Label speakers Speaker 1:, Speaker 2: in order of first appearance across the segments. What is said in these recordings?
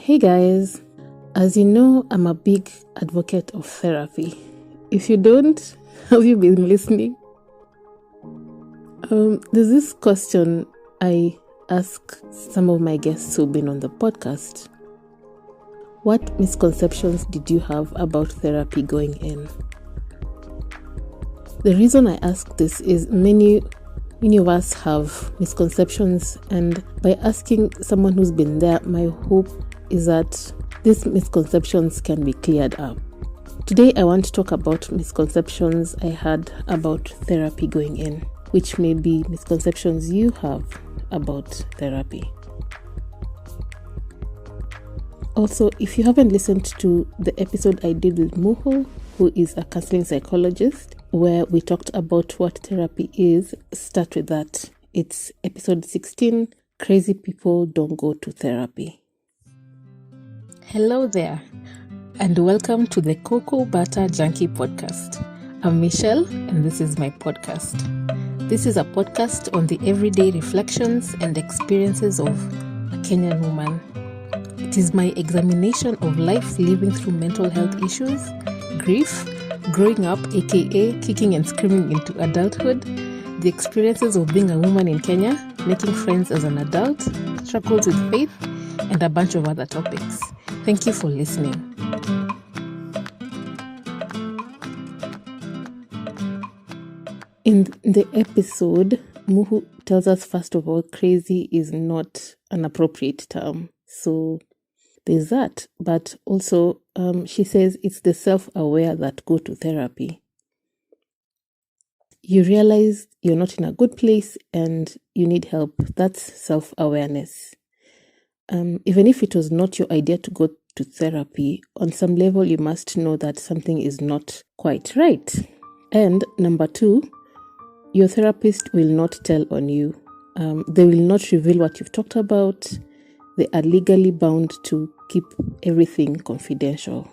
Speaker 1: Hey guys, as you know, I'm a big advocate of therapy. If you don't, have you been listening? There's this question I ask some of my guests who've been on the podcast. What misconceptions did you have about therapy going in? The reason I ask this is many of us have misconceptions, and by asking someone who's been there, my hope is that these misconceptions can be cleared up. Today, I want to talk about misconceptions I had about therapy going in, which may be misconceptions you have about therapy. Also, if you haven't listened to the episode I did with Muhu, who is a counseling psychologist, where we talked about what therapy is, start with that. It's episode 16, Crazy People Don't Go to Therapy. Hello there, and welcome to the Cocoa Butter Junkie podcast. I'm Michelle, and this is my podcast. This is a podcast on the everyday reflections and experiences of a Kenyan woman. It is my examination of life living through mental health issues, grief, growing up, aka kicking and screaming into adulthood, the experiences of being a woman in Kenya, making friends as an adult, struggles with faith, and a bunch of other topics. Thank you for listening. In the episode, Muhu tells us, first of all, crazy is not an appropriate term. So there's that. But also, she says it's the self-aware that go to therapy. You realize you're not in a good place and you need help. That's self-awareness. Even if it was not your idea to go to therapy, on some level you must know that something is not quite right. And number 2, your therapist will not tell on you. They will not reveal what you've talked about. They are legally bound to keep everything confidential.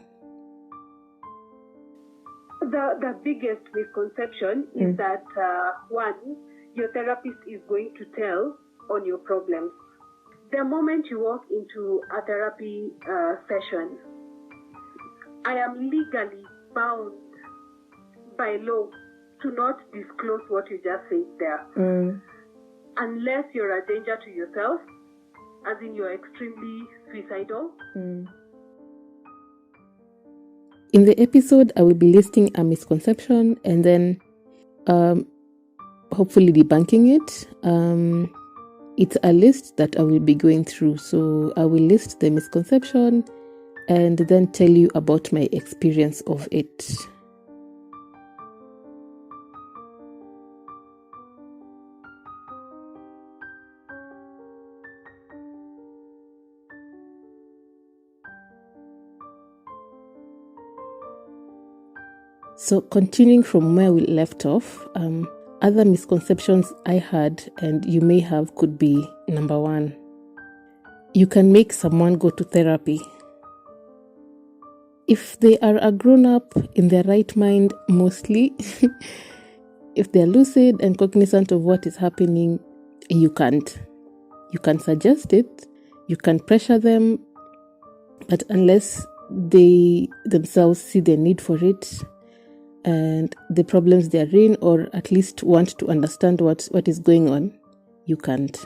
Speaker 2: The biggest misconception is that, one, your therapist is going to tell on your problems. The moment you walk into a therapy session, I am legally bound by law to not disclose what you just said there. Unless you're a danger to yourself, as in you're extremely suicidal.
Speaker 1: In the episode, I will be listing a misconception and then hopefully debunking it. It's a list that I will be going through. So I will list the misconception and then tell you about my experience of it. So continuing from where we left off, other misconceptions I had and you may have could be, number 1, you can make someone go to therapy. If they are a grown-up in their right mind, mostly, if they're lucid and cognizant of what is happening, you can't. You can suggest it, you can pressure them, but unless they themselves see the need for it, and the problems they're in, or at least want to understand what is going on, you can't.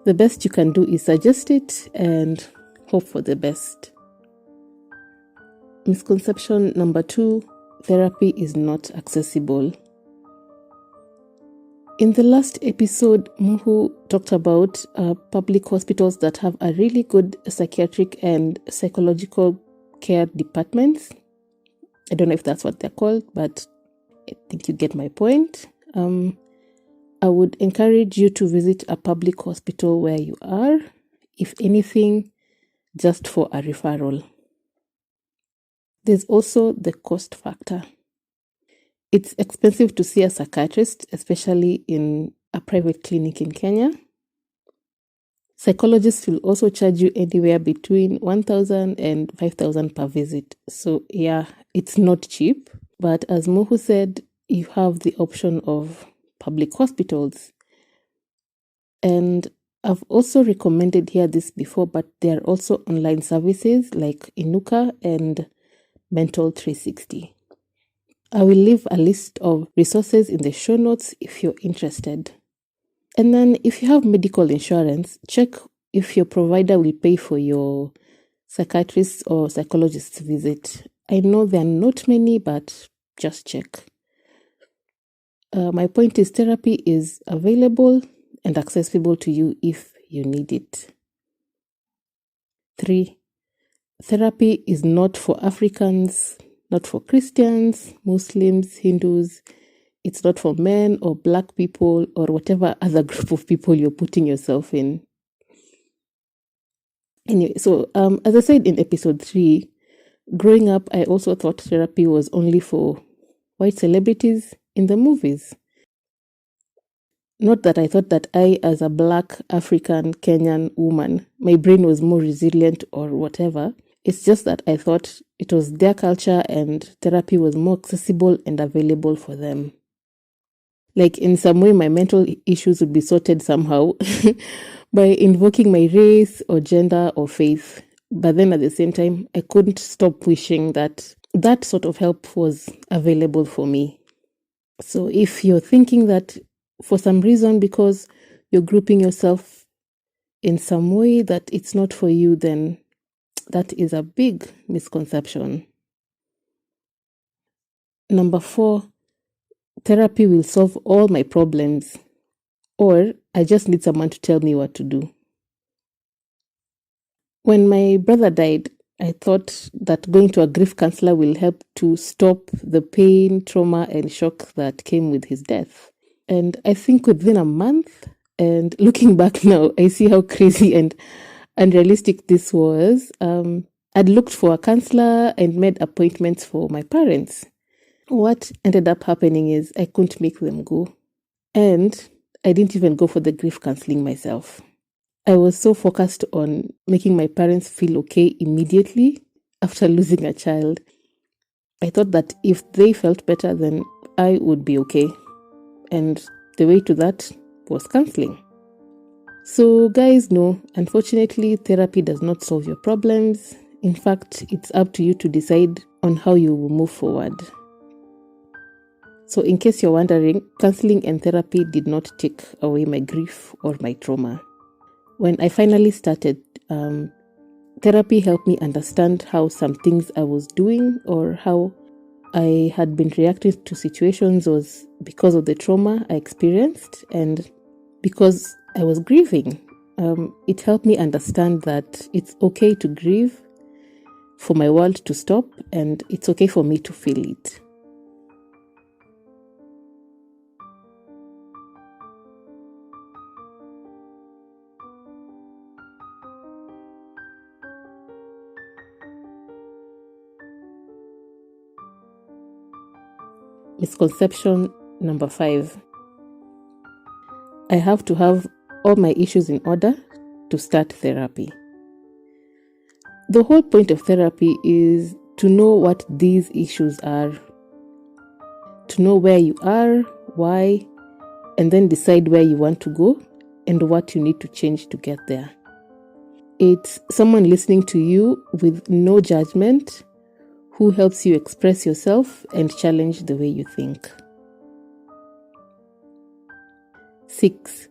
Speaker 1: The best you can do is suggest it and hope for the best. Misconception number 2, therapy is not accessible. In the last episode, Muhu talked about public hospitals that have a really good psychiatric and psychological care departments. I don't know if that's what they're called, but I think you get my point. I would encourage you to visit a public hospital where you are, if anything, just for a referral. There's also the cost factor. It's expensive to see a psychiatrist, especially in a private clinic in Kenya. Psychologists will also charge you anywhere between 1,000 and 5,000 per visit. So yeah, it's not cheap. But as Muhu said, you have the option of public hospitals. And I've also recommended here this before, but there are also online services like Inuka and Mental 360. I will leave a list of resources in the show notes if you're interested. And then if you have medical insurance, check if your provider will pay for your psychiatrist or psychologist visit. I know there are not many, but just check. My point is therapy is available and accessible to you if you need it. 3. Therapy is not for Africans, not for Christians, Muslims, Hindus. It's not for men or Black people or whatever other group of people you're putting yourself in. Anyway, so as I said in episode 3, growing up, I also thought therapy was only for white celebrities in the movies. Not that I thought that I, as a Black, African, Kenyan woman, my brain was more resilient or whatever. It's just that I thought it was their culture and therapy was more accessible and available for them. Like in some way, my mental issues would be sorted somehow by invoking my race or gender or faith. But then at the same time, I couldn't stop wishing that that sort of help was available for me. So if you're thinking that for some reason, because you're grouping yourself in some way that it's not for you, then that is a big misconception. Number 4, therapy will solve all my problems, or I just need someone to tell me what to do. When my brother died, I thought that going to a grief counselor will help to stop the pain, trauma, and shock that came with his death. And I think within a month, and looking back now, I see how crazy and unrealistic this was. I'd looked for a counselor and made appointments for my parents. What ended up happening is I couldn't make them go. And I didn't even go for the grief counseling myself. I was so focused on making my parents feel okay immediately after losing a child. I thought that if they felt better, then I would be okay. And the way to that was counseling. So guys, no, unfortunately, therapy does not solve your problems. In fact, it's up to you to decide on how you will move forward. So in case you're wondering, counseling and therapy did not take away my grief or my trauma. When I finally started, therapy helped me understand how some things I was doing or how I had been reacting to situations was because of the trauma I experienced and because I was grieving. It helped me understand that it's okay to grieve, for my world to stop, and it's okay for me to feel it. Misconception number 5. I have to have all my issues in order to start therapy. The whole point of therapy is to know what these issues are, to know where you are, why, and then decide where you want to go and what you need to change to get there. It's someone listening to you with no judgment, who helps you express yourself and challenge the way you think. 6.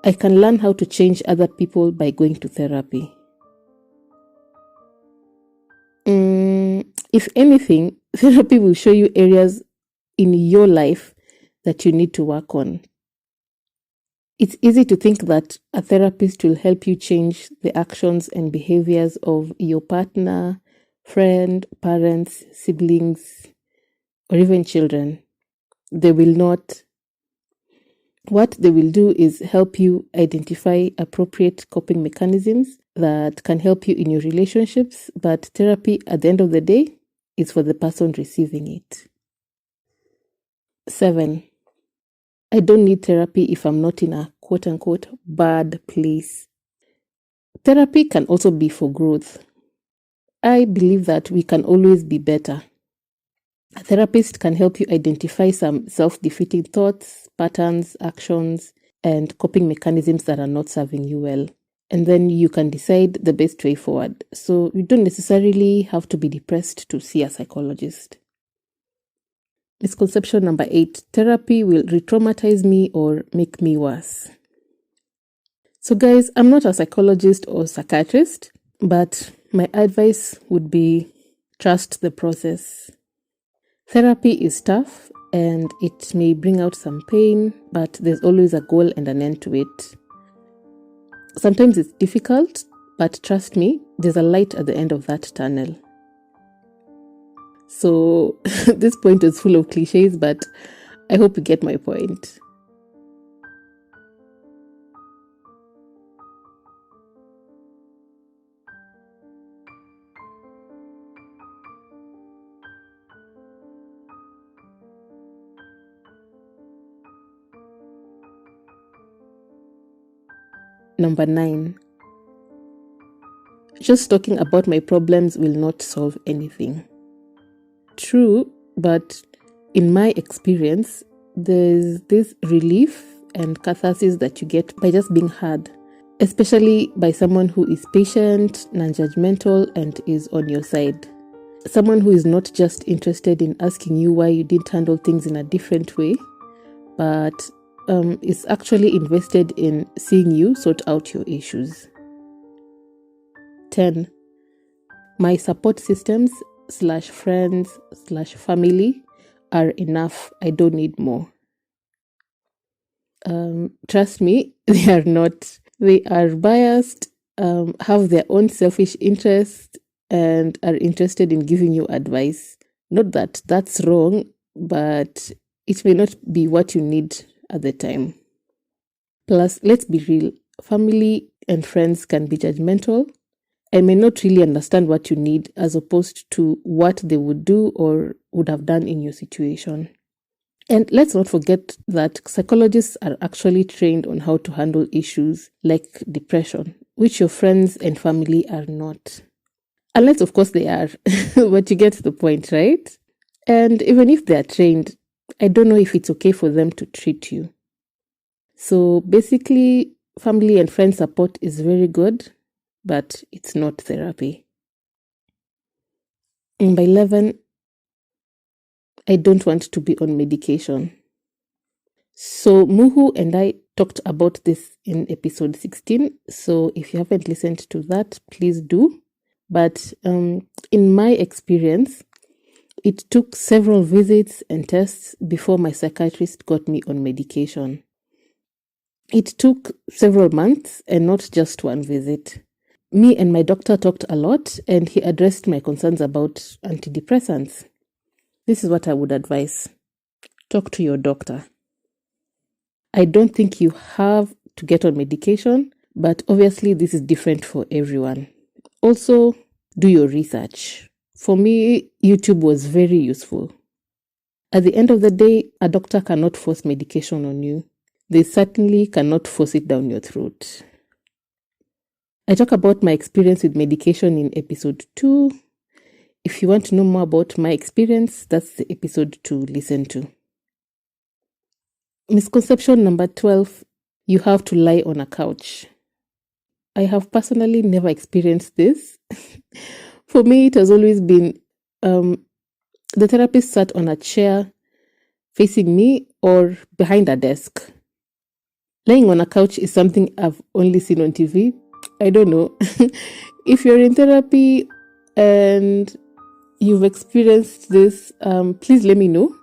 Speaker 1: I can learn how to change other people by going to therapy. If anything, therapy will show you areas in your life that you need to work on. It's easy to think that a therapist will help you change the actions and behaviors of your partner, friend, parents, siblings, or even children. They will not. What they will do is help you identify appropriate coping mechanisms that can help you in your relationships, but therapy at the end of the day is for the person receiving it. 7. I don't need therapy if I'm not in a quote-unquote bad place. Therapy can also be for growth. I believe that we can always be better. A therapist can help you identify some self-defeating thoughts, patterns, actions, and coping mechanisms that are not serving you well. And then you can decide the best way forward. So you don't necessarily have to be depressed to see a psychologist. Misconception number 8, therapy will re-traumatize me or make me worse. So guys, I'm not a psychologist or psychiatrist, but my advice would be trust the process. Therapy is tough and it may bring out some pain, but there's always a goal and an end to it. Sometimes it's difficult, but trust me, there's a light at the end of that tunnel. So this point is full of cliches, but I hope you get my point. Number 9. Just talking about my problems will not solve anything. True, but in my experience, there's this relief and catharsis that you get by just being heard, especially by someone who is patient, non-judgmental, and is on your side. Someone who is not just interested in asking you why you didn't handle things in a different way, but is actually invested in seeing you sort out your issues. 10. My support systems / friends / family are enough. I don't need more. Trust me, they are not. They are biased, have their own selfish interests, and are interested in giving you advice. Not that that's wrong, but it may not be what you need at the time. Plus, let's be real, family and friends can be judgmental. I may not really understand what you need as opposed to what they would do or would have done in your situation. And let's not forget that psychologists are actually trained on how to handle issues like depression, which your friends and family are not. Unless, of course, they are, but you get the point, right? And even if they are trained, I don't know if it's okay for them to treat you. So basically, family and friend support is very good, but it's not therapy. Number 11, I don't want to be on medication. So Muhu and I talked about this in episode 16. So if you haven't listened to that, please do. But in my experience, it took several visits and tests before my psychiatrist got me on medication. It took several months and not just one visit. Me and my doctor talked a lot and he addressed my concerns about antidepressants. This is what I would advise. Talk to your doctor. I don't think you have to get on medication, but obviously this is different for everyone. Also, do your research. For me, YouTube was very useful. At the end of the day, a doctor cannot force medication on you. They certainly cannot force it down your throat. I talk about my experience with medication in episode 2. If you want to know more about my experience, that's the episode to listen to. Misconception number 12, you have to lie on a couch. I have personally never experienced this. For me, it has always been the therapist sat on a chair facing me or behind a desk. Lying on a couch is something I've only seen on TV. I don't know. If you're in therapy and you've experienced this, please let me know.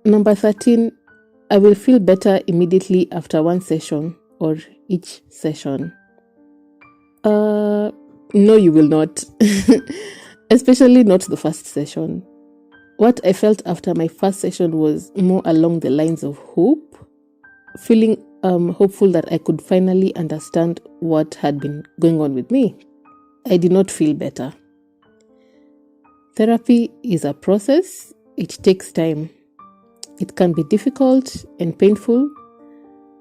Speaker 1: Number 13, I will feel better immediately after one session or each session. No, you will not. Especially not the first session. What I felt after my first session was more along the lines of hope, feeling hopeful that I could finally understand what had been going on with me. I did not feel better. Therapy is a process. It takes time. It can be difficult and painful,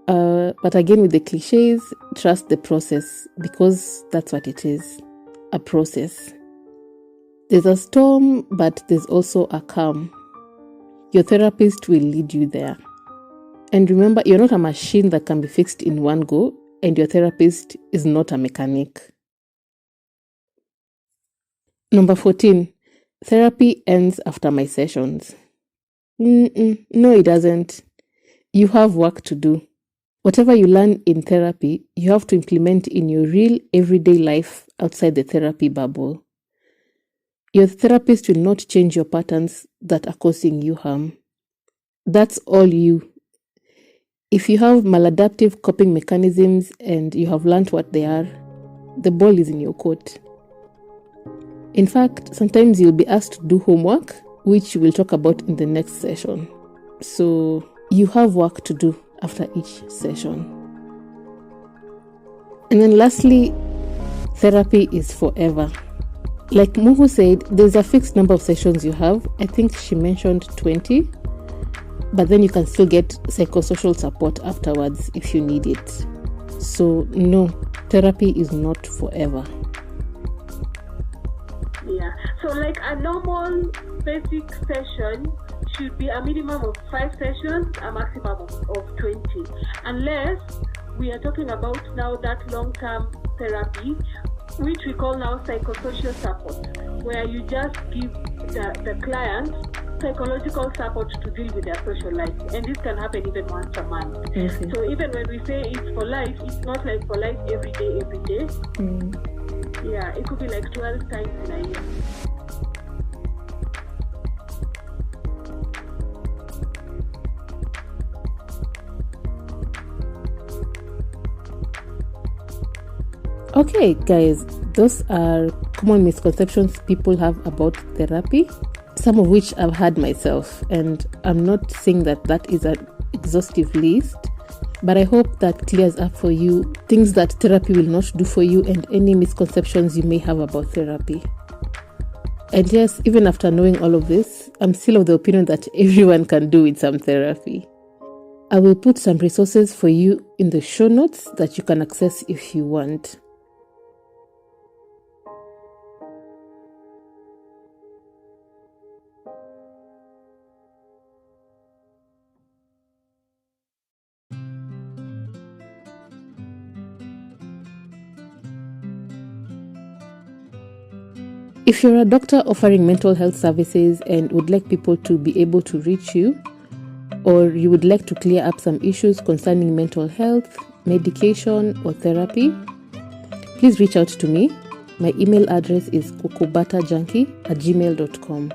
Speaker 1: but again with the cliches, trust the process because that's what it is. a process. There's a storm, but there's also a calm. Your therapist will lead you there. And remember, you're not a machine that can be fixed in one go, and your therapist is not a mechanic. Number 14, therapy ends after my sessions. No, it doesn't. You have work to do. Whatever you learn in therapy, you have to implement in your real everyday life outside the therapy bubble. Your therapist will not change your patterns that are causing you harm. That's all you. If you have maladaptive coping mechanisms and you have learned what they are, the ball is in your court. In fact, sometimes you'll be asked to do homework, which we'll talk about in the next session. So you have work to do after each session. And then lastly, therapy is forever. Like Muhu said, there's a fixed number of sessions you have. I think she mentioned 20. But then you can still get psychosocial support afterwards if you need it. So no, therapy is not forever.
Speaker 2: Yeah. So like a normal basic session should be a minimum of 5 sessions, a maximum of 20. Unless we are talking about now that long-term therapy, which we call now psychosocial support, where you just give the client psychological support to deal with their social life, and this can happen even once a month.
Speaker 1: Okay.
Speaker 2: So even when we say it's for life, it's not like for life every day. Yeah, it could be like 12 times in a year.
Speaker 1: Okay, guys, those are common misconceptions people have about therapy, some of which I've had myself, and I'm not saying that is an exhaustive list, but I hope that clears up for you things that therapy will not do for you and any misconceptions you may have about therapy. And yes, even after knowing all of this, I'm still of the opinion that everyone can do with some therapy. I will put some resources for you in the show notes that you can access if you want. If you're a doctor offering mental health services and would like people to be able to reach you, or you would like to clear up some issues concerning mental health, medication, or therapy, please reach out to me. My email address is kokobatajunkie@gmail.com.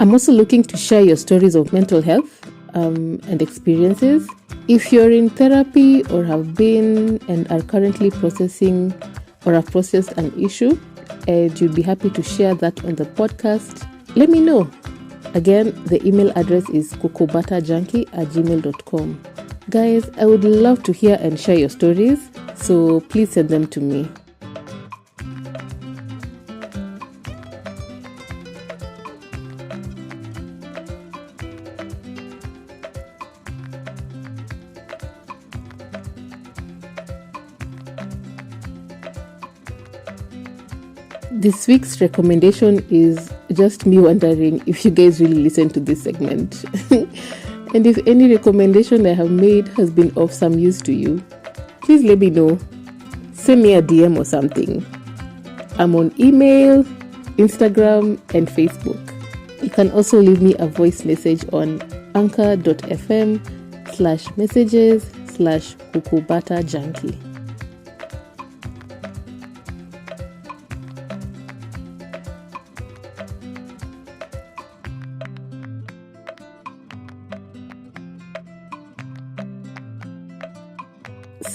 Speaker 1: I'm also looking to share your stories of mental health and experiences. If you're in therapy or have been and are currently processing or have processed an issue, and you'd be happy to share that on the podcast, let me know. Again, the email address is kokobatajunkie@gmail.com. Guys, I would love to hear and share your stories, so please send them to me. This week's recommendation is just me wondering if you guys really listen to this segment. And if any recommendation I have made has been of some use to you, please let me know. Send me a DM or something. I'm on email, Instagram, and Facebook. You can also leave me a voice message on anchor.fm/messages/kokobatajunkie.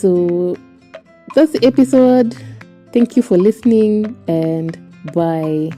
Speaker 1: So that's the episode. Thank you for listening and bye.